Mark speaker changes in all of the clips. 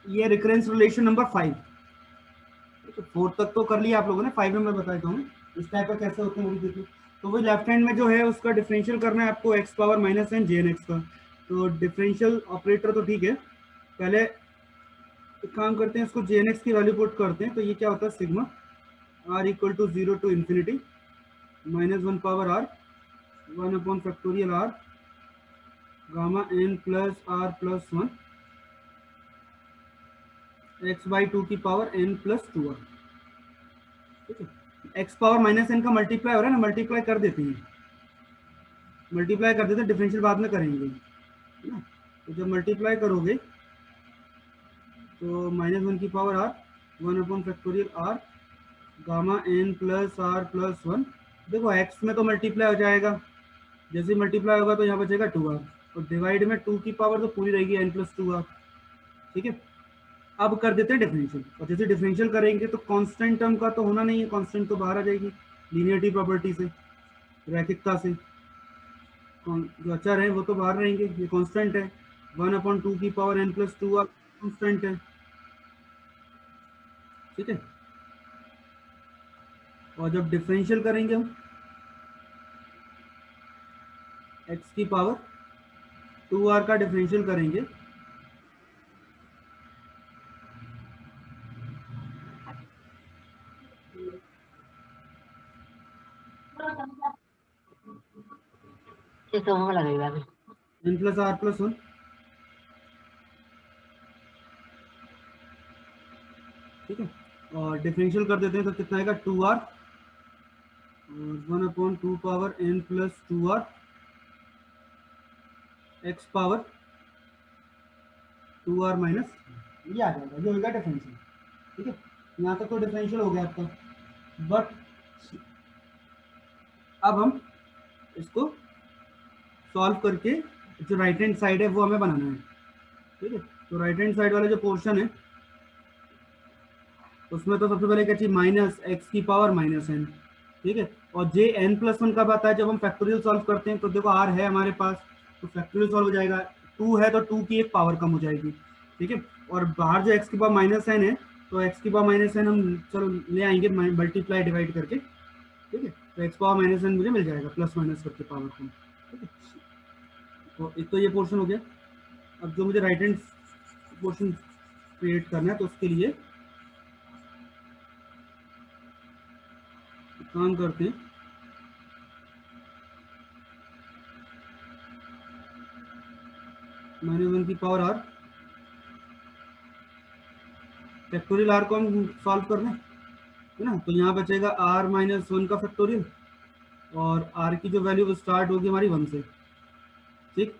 Speaker 1: ये recurrence relation number 5। तो 4 तक तो कर लिया आप लोगों ने, 5 में मैं बताता हूँ इस टाइप का कैसे होते हैं वो भी देखो। तो वही लेफ्ट हैंड में जो है उसका डिफरेंशियल करना है आपको X power minus N J N X का। तो डिफरेंशियल ऑपरेटर तो ठीक है, पहले एक काम करते हैं, इसको जे एन एक्स की वैल्यू पुट करते हैं। तो ये क्या होता है, sigma R equal to 0 to infinity minus 1 power R 1 upon factorial R gamma N plus R plus 1 X by 2 की पावर एन प्लस 2 आर। ठीक है, एक्स पावर माइनस एन का मल्टीप्लाई हो रहा है ना, मल्टीप्लाई कर देते हैं, मल्टीप्लाई कर देते हैं, डिफरेंशियल बाद में करेंगे है ना। तो जब मल्टीप्लाई करोगे तो माइनस 1 की power R 1 upon factorial R gamma N plus R plus 1। देखो एक्स में तो मल्टीप्लाई हो जाएगा, जैसे मल्टीप्लाई होगा तो यहाँ बचेगा 2r, और डिवाइड में 2 की पावर तो पूरी रहेगी n प्लस 2r। ठीक है, अब कर देते हैं डिफरेंशियल, और जैसे डिफरेंशियल करेंगे तो कांस्टेंट टर्म का तो होना नहीं है, कांस्टेंट तो बाहर आ जाएगी लीनियरिटी प्रॉपर्टी से, रैखिकता से, जो अचर है वो तो बाहर रहेंगे, ये कांस्टेंट है 1 अपॉन 2 की power n plus 2r constant है। ठीक है, और जब डिफरेंशियल करेंगे हम x की पावर 2r का डिफरेंशियल करेंगे n प्लस आर प्लस 1। ठीक है, और डिफरेंशियल कर देते हैं तो कितना आएगा 2r और 1 upon 2 power n plus 2r x power 2r minus, ये आ जाएगा जो होगा डिफरेंशियल। ठीक है, यहाँ तक तो डिफरेंशियल हो गया आपका, बट अब हम इसको सॉल्व करके जो राइट हैंड साइड है वो हमें बनाना है। ठीक है, तो राइट हैंड साइड वाला जो पोर्शन है उसमें तो सबसे पहले क्या चाहिए, माइनस एक्स की पावर माइनस एन। ठीक है, और जे एन प्लस 1 कब आता है, जब हम फैक्टोरियल सॉल्व करते हैं। तो देखो आर है हमारे पास, तो फैक्टोरियल सॉल्व हो जाएगा, 2 है तो 2 की एक पावर कम हो जाएगी। ठीक है, और बाहर जो एक्स की पावर माइनस एन है, तो एक्स की पावर माइनस एन हम चलो ले आएंगे मल्टीप्लाई डिवाइड करके। ठीक है, तो एक्स पावर माइनस एन मुझे मिल जाएगा प्लस माइनस करके पावर कम। ठीक है, तो एक तो ये पोर्शन हो गया। अब जो मुझे राइट हैंड पोर्शन क्रिएट करना है तो उसके लिए काम करते हैं, माइनस 1 की पावर आर फैक्टोरियल आर को हम सॉल्व कर रहे है ना। तो यहाँ बचेगा आर माइनस 1 का फैक्टोरियल, और आर की जो वैल्यू स्टार्ट होगी हमारी 1 से। ठीक,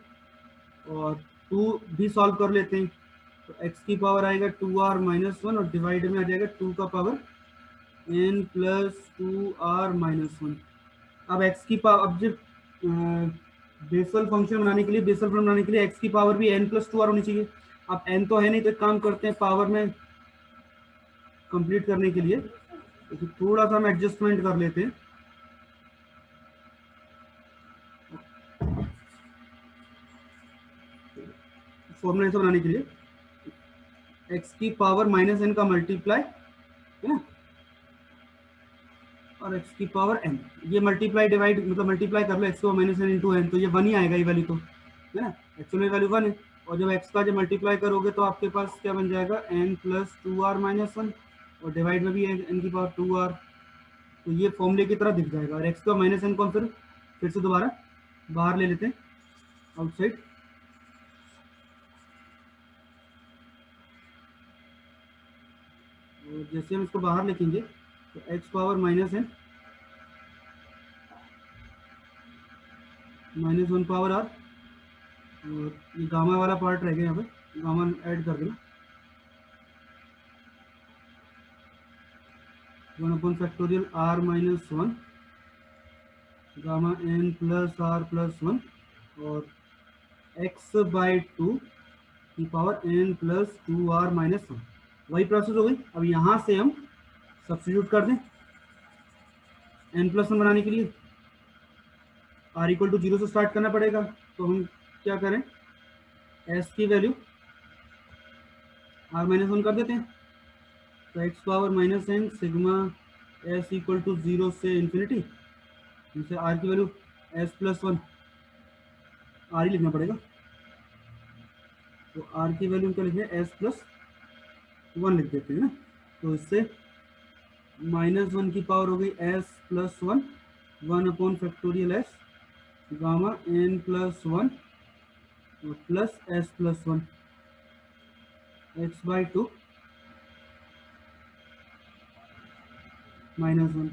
Speaker 1: और 2 भी सॉल्व कर लेते हैं, तो एक्स की पावर आएगा 2r माइनस 1 और डिवाइड में आ जाएगा 2 का power n plus 2r minus 1। अब एक्स की पावर, अब जब बेसल फंक्शन बनाने के लिए, बेसल फंक्शन बनाने के लिए एक्स की पावर भी n प्लस 2r होनी चाहिए। अब n तो है नहीं, तो एक काम करते हैं, पावर में कंप्लीट करने के लिए तो थोड़ा सा हम एडजस्टमेंट कर लेते हैं। फॉर्मूला ऐसा बनाने के लिए एक्स की पावर माइनस एन का मल्टीप्लाई है ना, और एक्स की पावर एन, ये मल्टीप्लाई डिवाइड मतलब मल्टीप्लाई कर लो, एक्स को माइनस एन इंटू एन, तो ये 1 ही आएगा ये वैल्यू तो है ना, एक्चुअल में वैल्यू 1 है। और जब एक्स का जब मल्टीप्लाई करोगे तो आपके पास क्या बन जाएगा, एन प्लस 2r माइनस 1, और डिवाइड में भी एन की पावर 2r, तो ये फॉर्मूले की तरह दिख जाएगा। और एक्स का माइनस एन को फिर से दोबारा बाहर ले लेते हैं आउटसाइड। और जैसे हम इसको बाहर लिखेंगे तो x power minus N minus 1 power R, और ये गामा वाला पार्ट रह गया, यहाँ पे गामा ऐड कर देना, 1 upon factorial R minus 1 gamma N plus R plus 1, और एक्स बाई 2 की power N plus 2r minus 1। वही प्रोसेस हो गई। अब यहाँ से हम सब्स्टिट्यूट कर दें n प्लस 1 बनाने के लिए, r इक्वल टू 0 से स्टार्ट करना पड़ेगा। तो हम क्या करें, s की वैल्यू आर माइनस वन कर देते हैं, तो x power minus n sigma s equal to 0 से इन्फिनिटी, जैसे आर की value s plus one, r ही लिखना पड़ेगा, तो आर की वैल्यू क्या लिखें, एस प्लस वन लिख देते हैं ना। तो इससे माइनस वन की पावर हो गई S plus one, one upon factorial S gamma N plus one plus S plus one X by two minus one.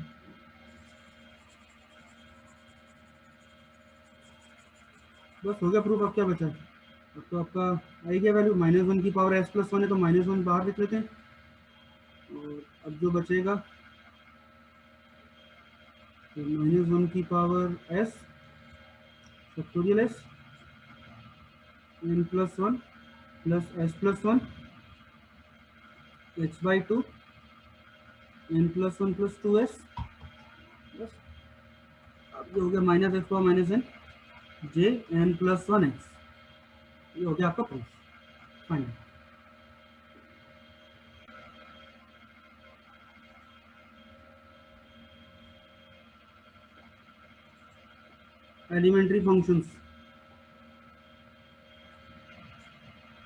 Speaker 1: बस हो गया प्रूफ। अब क्या बचा है, अब तो आपका आई गया वैल्यू, माइनस वन की पावर एस प्लस वन है तो माइनस वन बाहर लिख लेते हैं, और अब जो बचेगा तो माइनस वन की power S factorial S N plus one plus S plus one X by two N plus one plus two S. बस अब ये हो गया minus x power minus N J N plus one X, ये हो गया आपका प्रूफ फाइनल। एलिमेंट्री फंक्शंस,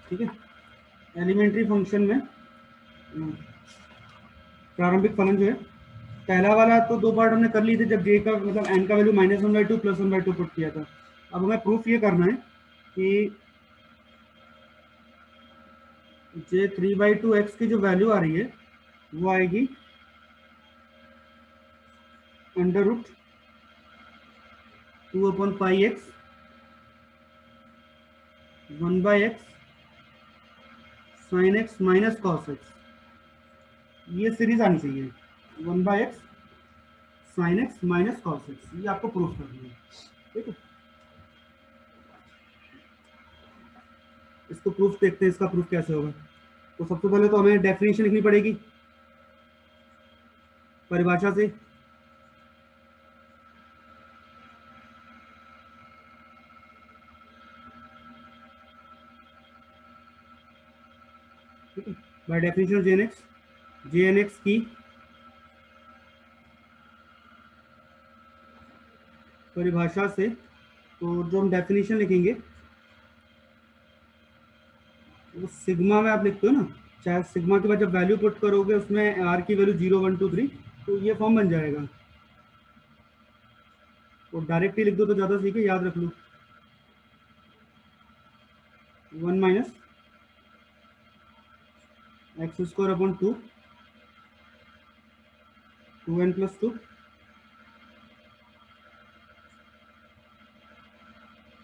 Speaker 1: ठीक है। एलिमेंट्री फंक्शन में प्रारंभिक फलन जो है, पहला वाला तो दो पार्ट हमने कर लिए थे जब जे का मतलब एन का value minus one by two plus one by two put किया था। अब हमें प्रूफ ये करना है कि J three by two x की जो वैल्यू आ रही है वो आएगी under root two upon pi x one by x sine x minus cos x, ये सीरीज आनी चाहिए, one by x sine x minus cos x, ये आपको प्रूफ करना है, ठीक है। इसको प्रूफ देखते हैं, इसका प्रूफ कैसे होगा। तो सबसे पहले तो हमें डेफिनेशन लिखनी पड़ेगी परिभाषा से, ठीक है। By definition J N x की परिभाषा से, तो जो हम डेफिनेशन लिखेंगे वो सिग्मा में आप लिखते हो ना, चाहे सिग्मा के बाद जब वैल्यू पुट करोगे उसमें आर की वैल्यू 0 1 2 3, तो ये फॉर्म बन जाएगा। तो डायरेक्ट ही लिख दो तो ज़्यादा सही है, याद रख लो, one minus x square upon two two N plus two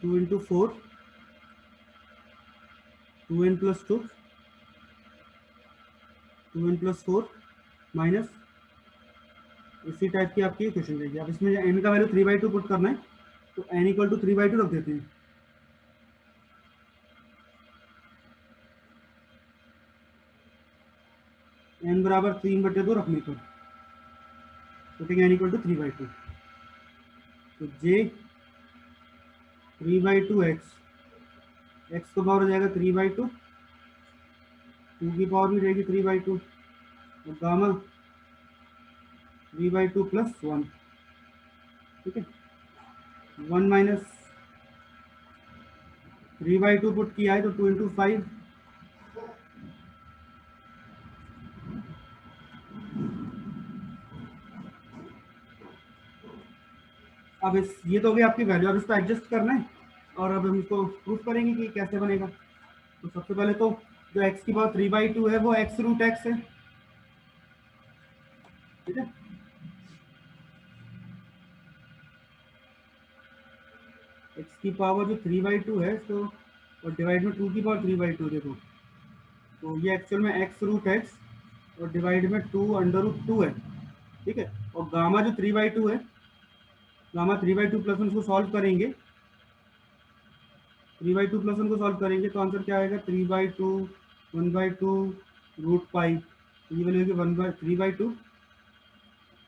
Speaker 1: two into four two N plus two two N plus four minus इसी टाइप की आपकी क्वेश्चन रहेगी। अब इसमें एन का value three by two put करना है, तो n equal to three by two रख देते हैं, एन बराबर 3/2 रखने पर putting n equal to three by two, तो j three by two x, x का पावर हो जाएगा थ्री बाई टू, टू की पावर भी रहेगी थ्री बाई टू, और gamma three by two plus one, ठीक है। One minus three by two put किया है तो टू इंटू फाइव, अब इस ये तो हो गई आपकी वैल्यू, अब इसको एडजस्ट करना है और अब हम इसको प्रूफ करेंगे कि कैसे बनेगा। तो सबसे पहले तो जो x की पावर थ्री बाई टू है वो x रूट एक्स है, ठीक है। x की पावर जो थ्री बाई टू है तो और डिवाइड में टू की पावर थ्री बाई टू, देखो तो ये एक्चुअल में x रूट एक्स और डिवाइड में टू अंडर रूट टू है, ठीक है। और गामा जो थ्री बाई टू है, gamma three by two plus one को सॉल्व करेंगे, three by two plus one को सॉल्व करेंगे तो आंसर क्या आएगा, three by two one by two root pi, तो ये वैल्यू होगी one by three by two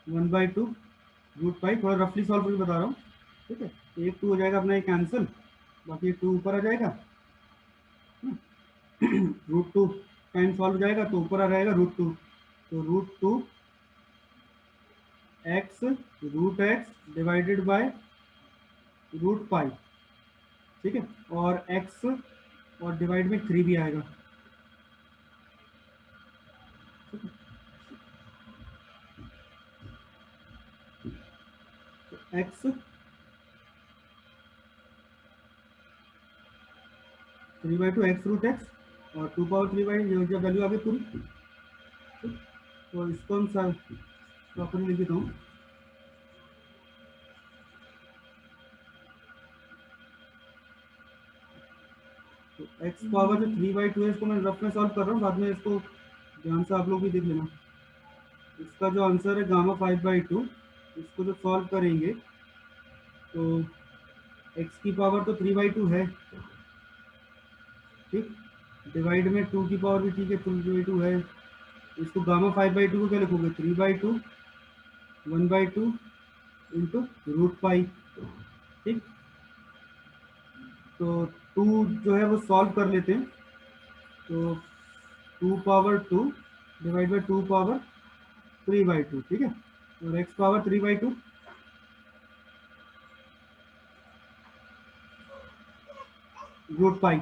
Speaker 1: one by two root pi, थोड़ा रफली सॉल्व करके बता रहा हूँ, ठीक है। एक टू हो जाएगा अपना ये कैंसिल, बाकी टू ऊपर आ जाएगा, रूट टू टाइम सॉल्व जाएगा तो ऊपर आ रहेगा √2, तो √2 एक्स √x डिवाइडेड बाय √पाई, ठीक है, और x और डिवाइड में 3 भी आएगा, ठीक है। तो x 3/2 x√x और 2 पावर 3 ये जो वैल्यू आ गई पूरी, ठीक। तो इसको हम सर प्रॉपरली लिख देता हूँ। तो x पावर जो 3/2 है इसको मैं रफ में सॉल्व कर रहा हूँ, बाद में इसको ध्यान से आप लोग भी देख लेना। इसका जो आंसर है गामा 5/2, इसको जो सॉल्व करेंगे तो x की पावर तो 3/2 है, ठीक, डिवाइड में 2 की पावर भी ठीक है 3/2 है। इसको गामा 5/2 को क्या लिखोगे 3/2 1/2 इंटू √पाई, ठीक। तो 2 जो है वो सॉल्व कर लेते हैं, तो 2 पावर 2 डिवाइड बाई 2 पावर 3/2, ठीक है, और x पावर 3/2 √पाई,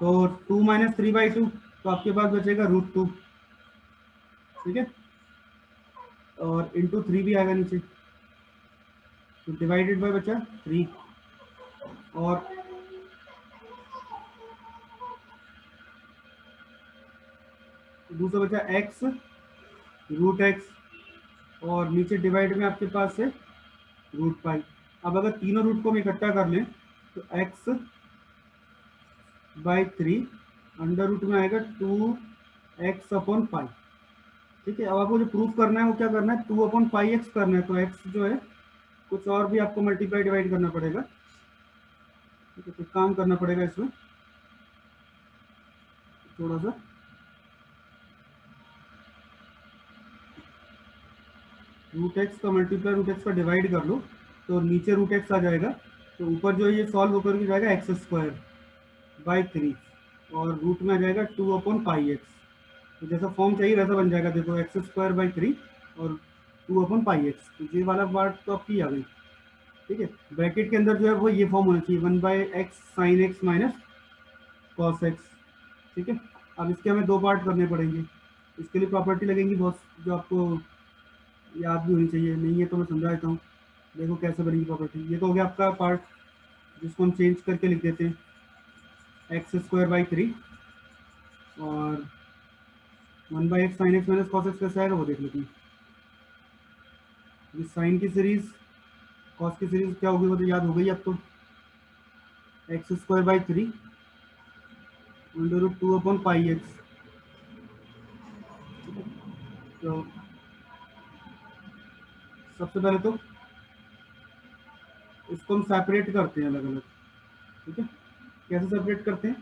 Speaker 1: तो 2 माइनस 3/2 तो आपके पास बचेगा √2, ठीक है, और इंटू 3 भी आएगा नीचे, तो डिवाइडेड बाय बचा 3, और दूसरा बचा x √x और नीचे डिवाइड में आपके पास है √पाई। अब अगर तीनों रूट को हम इकट्ठा कर लें तो x/3 अंडर रूट में आएगा 2x/पाई, ठीक है। अब आपको जो प्रूफ करना है वो क्या करना है 2/पाई x करना है, तो x जो है कुछ और भी आपको मल्टीप्लाई डिवाइड करना पड़ेगा, ठीक है, तो काम करना पड़ेगा इसमें थोड़ा सा। √x का मल्टीप्लाई √x का डिवाइड कर लो तो नीचे √x आ जाएगा, तो ऊपर जो है ये सॉल्व होकर के जाएगा x²/3 और रूट में आ जाएगा 2/पाई x, तो जैसा फॉर्म चाहिए वैसा बन जाएगा, देखो x²/3 और 2/पाई x, तो ये वाला पार्ट तो आपकी आ गई, ठीक है। ब्रैकेट के अंदर जो है वो ये फॉर्म होना चाहिए 1/x sin x minus cos x, ठीक है। अब इसके हमें दो पार्ट करने पड़ेंगे, इसके लिए प्रॉपर्टी लगेंगी बहुत, जो आपको याद भी होनी चाहिए, नहीं है तो मैं समझा देता हूँ। देखो कैसे बनेगी प्रॉपर्टी, ये तो हो गया आपका पार्ट जिसको हम चेंज करके लिख देते हैं x²/3 और 1/x sin x minus cos x कैसे आएगा वो देख लेते हैं। ये साइन की सीरीज कॉस की सीरीज क्या होगी वो तो याद हो गई अब तो, x²/3 √2/पाई x, तो सबसे पहले तो इसको हम सेपरेट करते हैं अलग अलग, ठीक है। कैसे सेपरेट करते हैं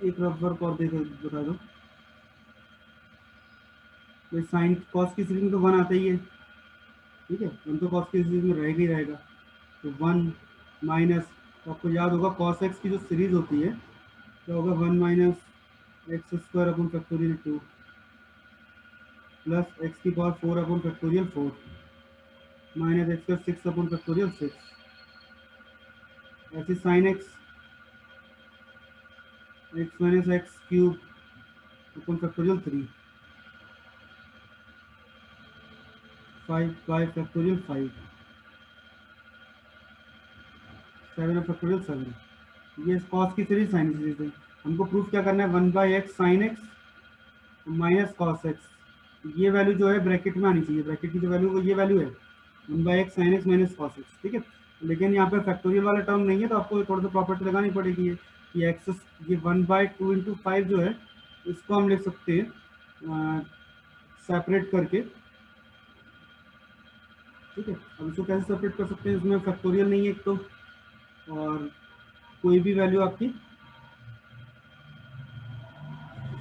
Speaker 1: एक रफ वर्क और देखो बता दो, तो साइन कॉस की सीरीज में तो 1 आता ही है, ठीक है, 1 तो कॉस की सीरीज में रहेगा ही रहेगा, तो 1 माइनस, तो आपको याद होगा कॉस एक्स की जो सीरीज होती है क्या होगा 1 माइनस x² 2 प्लस x की पावर 4 माइनस x² 6 ऐसे साइन x माइनस x³ 3 5 7 ये कॉस की सीरीज साइन की सीरीज है। हमको प्रूफ क्या करना है 1/x sin x minus cos x, ये वैल्यू जो है ब्रैकेट में आनी चाहिए, ब्रैकेट की जो वैल्यू ये वैल्यू है 1/x sin x minus cos x, ठीक है। लेकिन यहाँ पे फैक्टोरियल वाला टर्म नहीं है तो आपको थोड़ा सा प्रॉपर्टी लगानी पड़ेगी कि एक्स ये 1/2 × 5 जो है इसको हम लिख सकते हैं सेपरेट करके, ठीक है। अब इसको कैसे सेपरेट कर सकते हैं, इसमें फैक्टोरियल नहीं है एक तो, और कोई भी वैल्यू आपकी,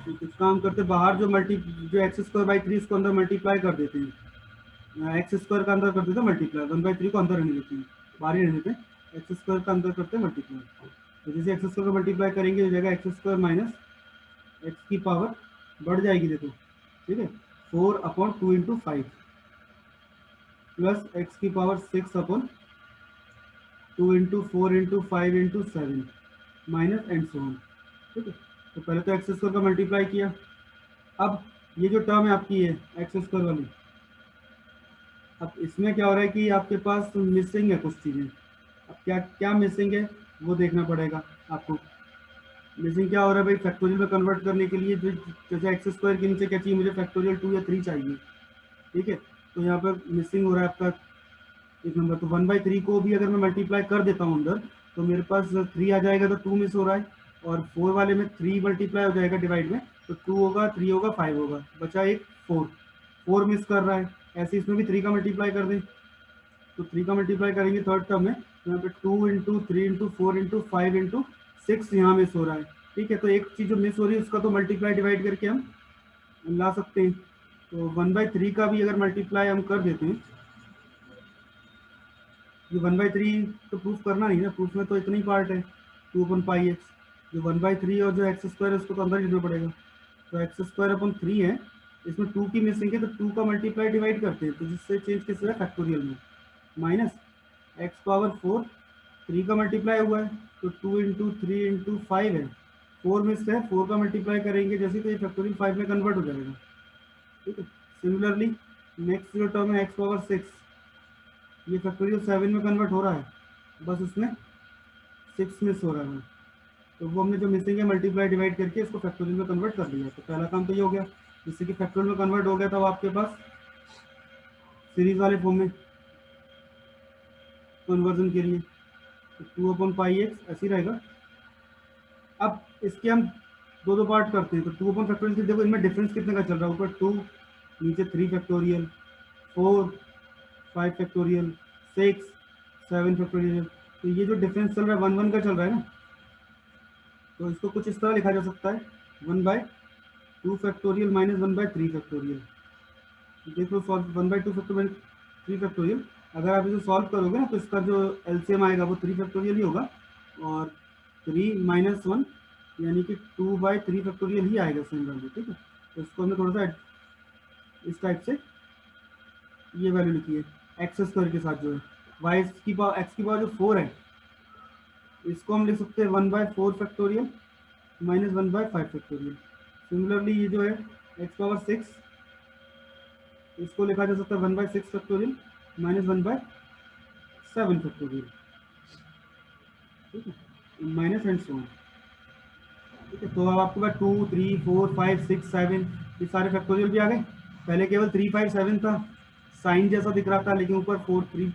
Speaker 1: कुछ काम करते बाहर जो x²/3 इसको अंदर मल्टीप्लाई कर देते हैं, x² का अंदर कर देते हैं मल्टीप्लाई, 1/3 को अंदर रहने देते हैं, बाहर ही रहने देते हैं, एक्स स्क्वायर का अंदर करते हैं मल्टीप्लाई। तो जैसे एक्स स्क्वायर का मल्टीप्लाई करेंगे हो जाएगा एक्स स्क्वायर माइनस एक्स की पावर बढ़ जाएगी, देखो ठीक है, 4/2 इंटू 5 प्लस एक्स की power 6/2 into 4 into 5 into 7 minus and so on. ठीक है, तो पहले तो एक्स स्क्वायर का मल्टीप्लाई किया। अब ये जो टर्म है आपकी है एक्स स्क्वायर वाली, अब इसमें क्या हो रहा है कि आपके पास मिसिंग है कुछ चीज़ें। अब क्या क्या मिसिंग है वो देखना पड़ेगा आपको। मिसिंग क्या हो रहा है भाई, फैक्टोरियल में कन्वर्ट करने के लिए जो जैसे एक्स स्क्वायर के नीचे क्या चाहिए मुझे, फैक्टोरियल 2 या 3 चाहिए। ठीक है, तो यहाँ पर मिसिंग हो रहा है आपका एक नंबर। तो 1/3 को भी अगर मैं मल्टीप्लाई कर देता हूँ अंदर, तो मेरे पास 3 आ जाएगा, तो 2 मिस हो रहा है। और 4 वाले में 3 मल्टीप्लाई हो जाएगा डिवाइड में, तो 2 होगा, 3 होगा, 5 होगा, बचा एक 4। 4 मिस कर रहा है। ऐसे इसमें भी 3 का मल्टीप्लाई कर दें, तो 3 का मल्टीप्लाई करेंगे थर्ड टर्म में, तो यहाँ पे 2 इंटू 3 इंटू 4 इंटू 5 इंटू 6 यहाँ मिस हो रहा है। ठीक है, तो एक चीज़ जो मिस हो रही है उसका तो मल्टीप्लाई डिवाइड करके हम ला सकते हैं। तो 1/3 का भी अगर मल्टीप्लाई हम कर देते हैं, ये 1/3 तो प्रूफ करना नहीं ना, प्रूफ में तो इतना ही पार्ट है 2/πx। जो 1/3 और जो एक्स स्क्वायर है उसको तो अंदर ही देना पड़ेगा। तो एक्स स्क्वायर अपन 3 है, इसमें 2 की मिसिंग है, तो 2 का मल्टीप्लाई डिवाइड करते हैं, तो जिससे चेंज किस है फैक्टोरियल में, माइनस एक्स पावर 4, 3 का मल्टीप्लाई हुआ है, तो 2 इंटू 3 इंटू 5 है, 4 मिस है, 4 का मल्टीप्लाई करेंगे जैसे, तो ये फैक्टोरियल 5 में कन्वर्ट हो जाएगा। ठीक है, सिमिलरली नेक्स्ट जो टर्म है एक्स पावर 6, ये फैक्टोरियल 7 में कन्वर्ट हो रहा है, बस उसमें 6 मिस हो रहा है। तो वो हमने जो मिसिंग है मल्टीप्लाई डिवाइड करके इसको फैक्टोरियल में कन्वर्ट कर दिया। तो पहला काम तो ये हो गया, जिससे कि फैक्टोरियल में कन्वर्ट हो गया, तब आपके पास सीरीज वाले फॉर्म में कन्वर्जन के लिए 2/πx ऐसे ही रहेगा। अब इसके हम दो पार्ट करते हैं, तो 2/फैक्टोरियल से देखो इनमें डिफरेंस कितने का चल रहा है, ऊपर 2, नीचे 3 फैक्टोरियल, 4 5 फैक्टोरियल, 6 7 फैक्टोरियल। तो ये जो डिफरेंस चल रहा है 1 1 का चल रहा है ना, तो इसको कुछ इस तरह लिखा जा सकता है 1/2 फैक्टोरियल माइनस 1/3 फैक्टोरियल। देखो सॉल्व 1/2 फैक्टोरियल 3 फैक्टोरियल, अगर आप इसे सॉल्व करोगे ना तो इसका जो एलसीएम आएगा वो 3 फैक्टोरियल ही होगा, और 3 - 1 यानी कि 2/3 फैक्टोरियल ही आएगा सेम वैल्यू। ठीक है, तो इसको हमने थोड़ा सा इस टाइप से ये वैल्यू लिखी है एक्स स्क्वायर के साथ जो है, वाई की पावर एक्स की पावर जो 4 है, इसको हम लिख सकते हैं 1/4 फैक्टोरियल माइनस 1/5 फैक्टोरियल। सिमिलरली ये जो है एक्स पावर 6, इसको लिखा जा सकता है 1/6 फैक्टोरियल माइनस 1/7 फैक्टोरियल। ठीक है, माइनस एंड सो ऑन। ठीक है, तो अब आपके पास 2 3 4 5 6 7 ये सारे फैक्टोरियल भी आ गए। पहले केवल 3 5 7 था, साइन जैसा दिख रहा था, लेकिन ऊपर 4 3।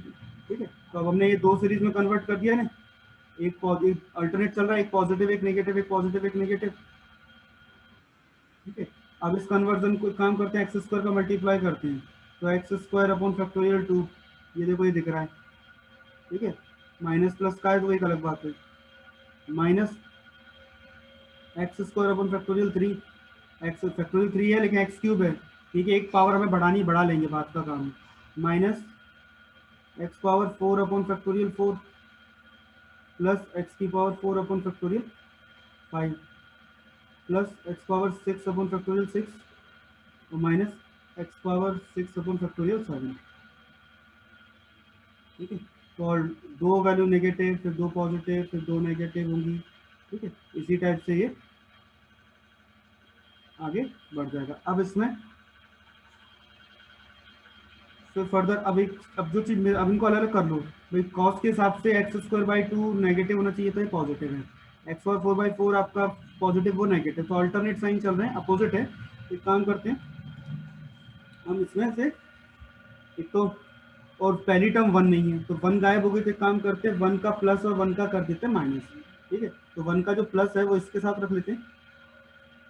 Speaker 1: ठीक है, तो अब हमने ये दो सीरीज में कन्वर्ट कर दिया है, एक अल्टरनेट चल रहा है, एक पॉजिटिव एक नेगेटिव, एक पॉजिटिव एक नेगेटिव। ठीक है, अब इस कन्वर्जन को काम करते हैं, एक्स स्क्वायर का मल्टीप्लाई करते हैं, तो एक्स स्क्वायर अपॉन फैक्टोरियल 2, ये देखो ये दिख रहा है। ठीक है, माइनस प्लस का है तो एक अलग बात है, minus x square upon factorial 3, x factorial 3 है लेकिन एक्स क्यूब है। ठीक है, एक पावर हमें बढ़ानी, बढ़ा लेंगे, बात का काम है। Minus x power 4 upon factorial 4 plus x की power 4 upon factorial 5 plus x power 6 upon factorial 6 और minus x power 6 upon factorial 7। ठीक है, तो और दो वैल्यू नेगेटिव, फिर दो पॉजिटिव, फिर दो नेगेटिव होंगी। ठीक है, इसी टाइप से ये आगे बढ़ जाएगा। अब इसमें फिर फर्दर अब जो चीज अब इनको अलग अलग कर लो भाई, कॉस के हिसाब से एक्स स्क्वायर बाई 2 नेगेटिव होना चाहिए, तो ये पॉजिटिव है। एक्स पावर 4/4 आपका पॉजिटिव वो नेगेटिव, तो अल्टरनेट साइन चल रहे हैं, अपोजिट है। एक काम करते हैं हम इसमें से, एक तो और पहली टर्म 1 नहीं है तो 1 गायब हो गई, तो एक काम करते हैं 1 का प्लस और 1 का कर देते हैं माइनस। ठीक है, तो 1 का जो प्लस है वो इसके साथ रख लेते हैं,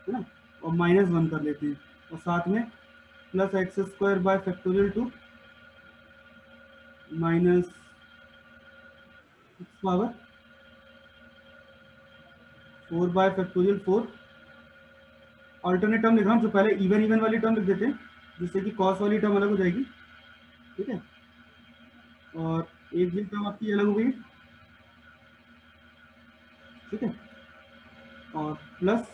Speaker 1: है ना, और -1 कर लेते हैं, और साथ में plus x square by factorial 2 minus power 4 bye factorial 4। Alternate term लिख रहा हूँ, जो पहले इवन इवन वाली टर्म लिख देते हैं, जिससे कि कॉस वाली टर्म अलग हो जाएगी। ठीक है, और एक भी टर्म आपकी अलग हो गई, ठीक है। और प्लस,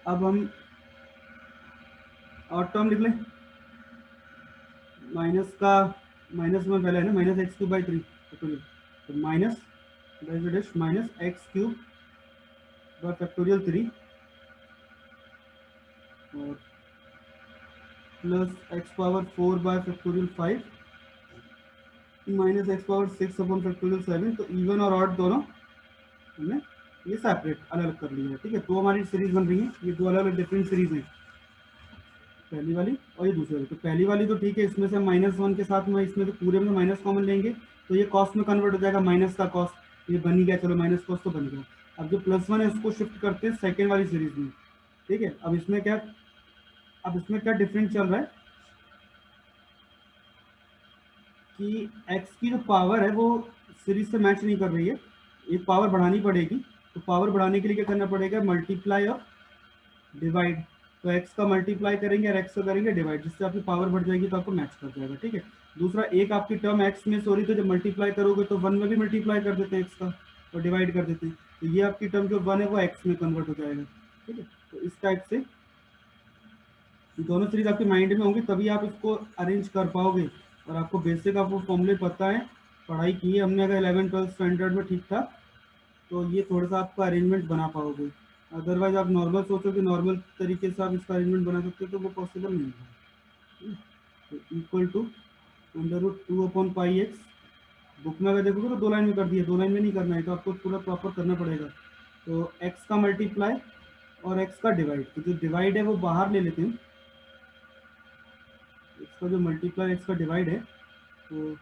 Speaker 1: अब हम और टर्म लिख लें, माइनस का, माइनस में पहले है ना माइनस एक्स क्यूब बाई 3, तो minus dash minus x cube by factorial 3 और plus x power 4 bye factorial 5 minus x power 6 upon factorial 7। तो इवन और ऑड दोनों हमने ये सेपरेट अलग अलग कर लिया है, ठीक है। दो हमारी सीरीज बन रही है, ये दो अलग अलग डिफरेंट सीरीज हैं, पहली वाली और ये दूसरी वाली। तो पहली वाली तो ठीक है, इसमें से -1 के साथ में इसमें तो पूरे में माइनस कॉमन लेंगे, तो ये कॉस्ट में कन्वर्ट हो जाएगा, माइनस का कॉस्ट, ये बन ही गया, चलो माइनस कॉस्ट तो बन गया। अब जो +1 है उसको शिफ्ट करते हैं सेकेंड वाली सीरीज में, ठीक है। अब इसमें क्या डिफरेंस चल रहा है कि x की जो पावर है वो सीरीज से मैच नहीं कर रही है, एक पावर बढ़ानी पड़ेगी। तो पावर बढ़ाने के लिए क्या करना पड़ेगा, मल्टीप्लाई और डिवाइड। तो x का मल्टीप्लाई करेंगे और x का करेंगे डिवाइड, जिससे आपकी पावर बढ़ जाएगी तो आपको मैच कर जाएगा, ठीक है। दूसरा, एक आपकी टर्म x में सॉरी, तो जब मल्टीप्लाई करोगे तो 1 में भी मल्टीप्लाई कर देते हैं x का और डिवाइड कर देते हैं, तो ये आपकी टर्म जो 1 है वो x में कन्वर्ट हो जाएगा, ठीक है। तो इस टाइप से दोनों सीरीज आपके माइंड में होंगी, तभी आप इसको अरेंज कर पाओगे। और आपको बेसिक आपको फॉर्मूले पता है, पढ़ाई की है हमने, अगर 11th-12th स्टैंडर्ड में ठीक था तो ये थोड़ा सा आपका अरेंजमेंट बना पाओगे। अदरवाइज आप नॉर्मल सोचो कि नॉर्मल तरीके से आप इसका अरेंजमेंट बना सकते हो, तो वो पॉसिबल नहीं है। तो इक्वल टू √2/πx, बुक में अगर देखोगे तो 2 लाइन में कर दिया, 2 लाइन में नहीं करना है, तो आपको पूरा प्रॉपर करना पड़ेगा। तो x का मल्टीप्लाई और x का डिवाइड, तो जो डिवाइड है वो बाहर ले लेते हैं, इसका जो मल्टीप्लाई एक्स का डिवाइड है, तो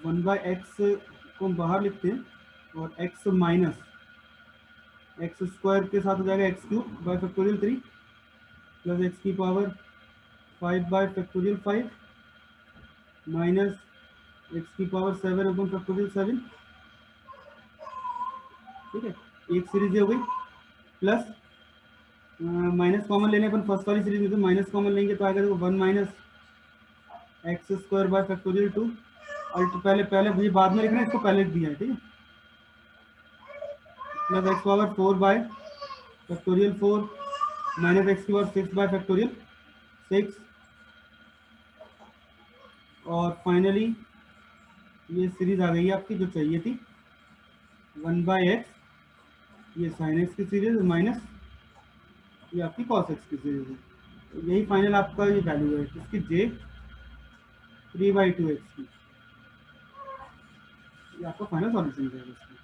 Speaker 1: 1/x को हम बाहर लिखते हैं और x माइनस एक्स स्क्वायर के साथ हो जाएगा x cube by factorial 3 plus x की power 5 by factorial 5 minus x की पावर 7 अपॉन फैक्टोरियल 7, ठीक है। एक सीरीज ये हो गई, प्लस माइनस कॉमन लेने अपन फर्स्ट वाली सीरीज में, तो माइनस कॉमन लेंगे तो आएगा देखो 1 minus x square by factorial 2, अल्ट पहले पहले ये बाद में लिखना है, इसको पहले लिख दिया है, ठीक है। Plus x power 4 bye factorial 4 minus x की पावर 6 बाय फैक्टोरियल 6, और फाइनली ये सीरीज आ गई है आपकी जो चाहिए थी, 1/x, ये साइन एक्स की सीरीज माइनस ये आपकी कॉस एक्स की सीरीज है। तो यही फाइनल आपका ये वैल्यू है इसकी, j 3/2x की, ये आपका फाइनल सॉल्यूशन है इसका।